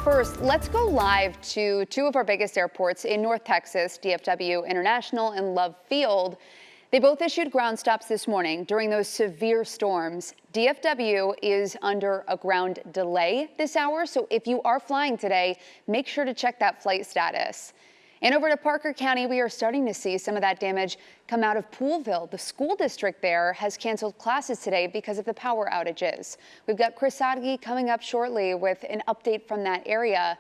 First, let's go live to two of our biggest airports in North Texas, DFW International and Love Field. They both issued ground stops this morning during those severe storms. DFW is under a ground delay this hour, so if you are flying today, make sure to check that flight status. And over to Parker County, we are starting to see some of that damage come out of Poolville. The school district there has canceled classes today because of the power outages. We've got Chris Sadke coming up shortly with an update from that area.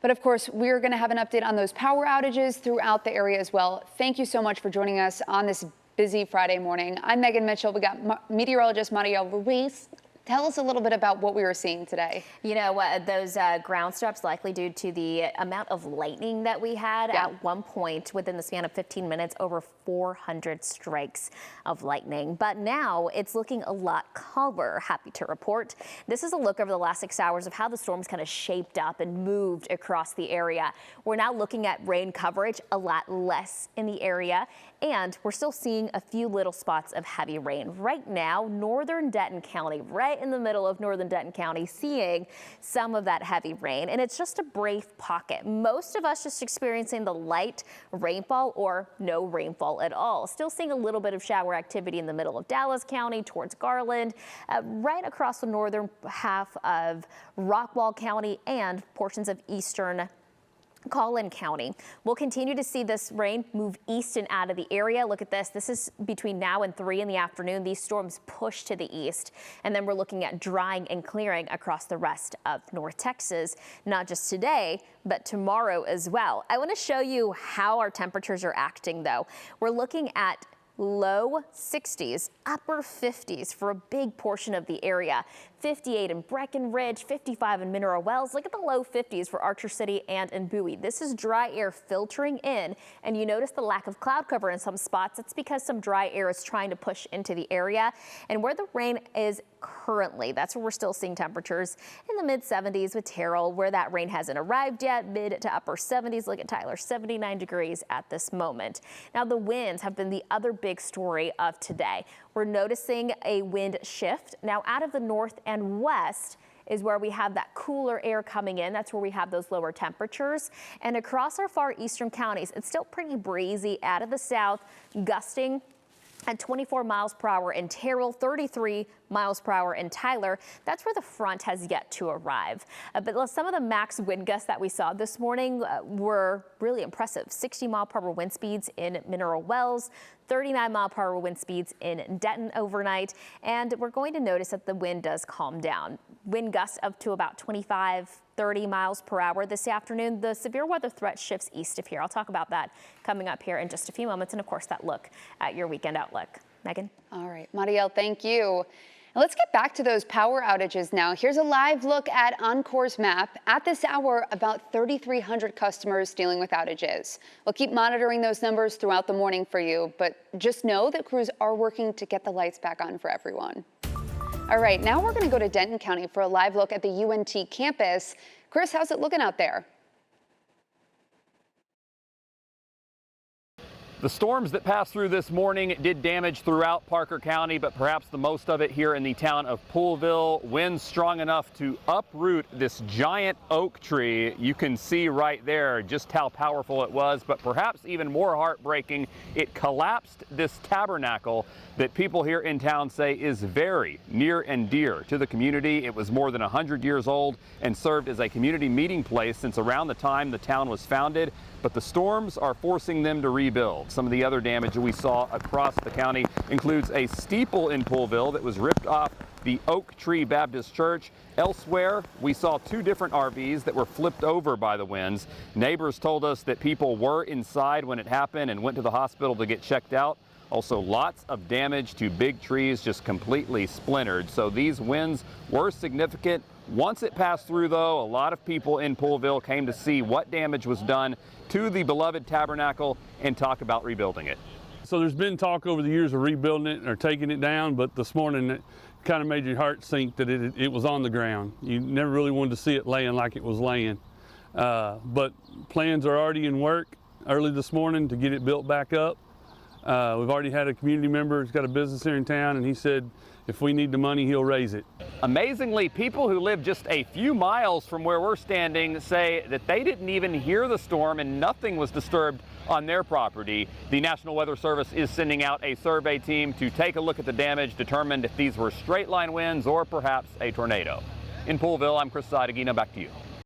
But of course, we're going to have an update on those power outages throughout the area as well. Thank you so much for joining us on this busy Friday morning. I'm Megan Mitchell. We got meteorologist Mariel Ruiz. Tell us a little bit about what we were seeing today. You know, those ground stops likely due to the amount of lightning that we had. At one point within the span of 15 minutes, over 400 strikes of lightning. But now it's looking a lot calmer, happy to report. This is a look over the last 6 hours of how the storms kind of shaped up and moved across the area. We're now looking at rain coverage a lot less in the area, and we're still seeing a few little spots of heavy rain. Right now, northern Denton County, right in the middle of northern Denton County, seeing some of that heavy rain, and it's just a brief pocket. Most of us just experiencing the light rainfall or no rainfall at all. Still seeing a little bit of shower activity in the middle of Dallas County towards Garland, right across the northern half of Rockwall County and portions of eastern Collin County. We'll continue to see this rain move east and out of the area. Look at this. This is between now and 3 in the afternoon. These storms push to the east, and then we're looking at drying and clearing across the rest of North Texas, not just today, but tomorrow as well. I want to show you how our temperatures are acting, though. We're looking at low 60s, upper 50s for a big portion of the area. 58 in Breckenridge, 55 in Mineral Wells. Look at the low 50s for Archer City and in Bowie. This is dry air filtering in, and you notice the lack of cloud cover in some spots. That's because some dry air is trying to push into the area. And where the rain is currently, that's where we're still seeing temperatures in the mid 70s with Terrell. Where that rain hasn't arrived yet, mid to upper 70s. Look at Tyler, 79 degrees at this moment. Now the winds have been the other big story of today. We're noticing a wind shift now out of the north and west is where we have that cooler air coming in. That's where we have those lower temperatures. And across our far eastern counties, it's still pretty breezy out of the south, gusting at 24 miles per hour in Terrell, 33 miles per hour in Tyler. That's where the front has yet to arrive. But some of the max wind gusts that we saw this morning were really impressive. 60 mile per hour wind speeds in Mineral Wells, 39 mile per hour wind speeds in Denton overnight. And we're going to notice that the wind does calm down. Wind gusts up to about 25-30 miles per hour this afternoon. The severe weather threat shifts east of here. I'll talk about that coming up here in just a few moments. And of course, that look at your weekend outlook. Megan? All right, Mariel, thank you. Now let's get back to those power outages now. Here's a live look at Encore's map. At this hour, about 3,300 customers dealing with outages. We'll keep monitoring those numbers throughout the morning for you, but just know that crews are working to get the lights back on for everyone. All right, now we're going to go to Denton County for a live look at the UNT campus. Chris, how's it looking out there? The storms that passed through this morning did damage throughout Parker County, but perhaps the most of it here in the town of Poolville. Winds strong enough to uproot this giant oak tree. You can see right there just how powerful it was, but perhaps even more heartbreaking, it collapsed this tabernacle that people here in town say is very near and dear to the community. It was more than 100 years old and served as a community meeting place since around the time the town was founded. But the storms are forcing them to rebuild. Some of the other damage that we saw across the county includes a steeple in Poolville that was ripped off the Oak Tree Baptist Church. Elsewhere, we saw 2 different RVs that were flipped over by the winds. Neighbors told us that people were inside when it happened and went to the hospital to get checked out. Also, lots of damage to big trees, just completely splintered. So these winds were significant. Once it passed through, though, a lot of people in Poolville came to see what damage was done to the beloved tabernacle and talk about rebuilding it. So there's been talk over the years of rebuilding it or taking it down, but this morning it kind of made your heart sink that it was on the ground. You never really wanted to see it laying like it was laying. But plans are already in work early this morning to get it built back up. We've already had a community member who's got a business here in town, and he said if we need the money, he'll raise it. Amazingly, people who live just a few miles from where we're standing say that they didn't even hear the storm and nothing was disturbed on their property. The National Weather Service is sending out a survey team to take a look at the damage, determine if these were straight line winds or perhaps a tornado. In Poolville, I'm Chris Sidegina. Back to you.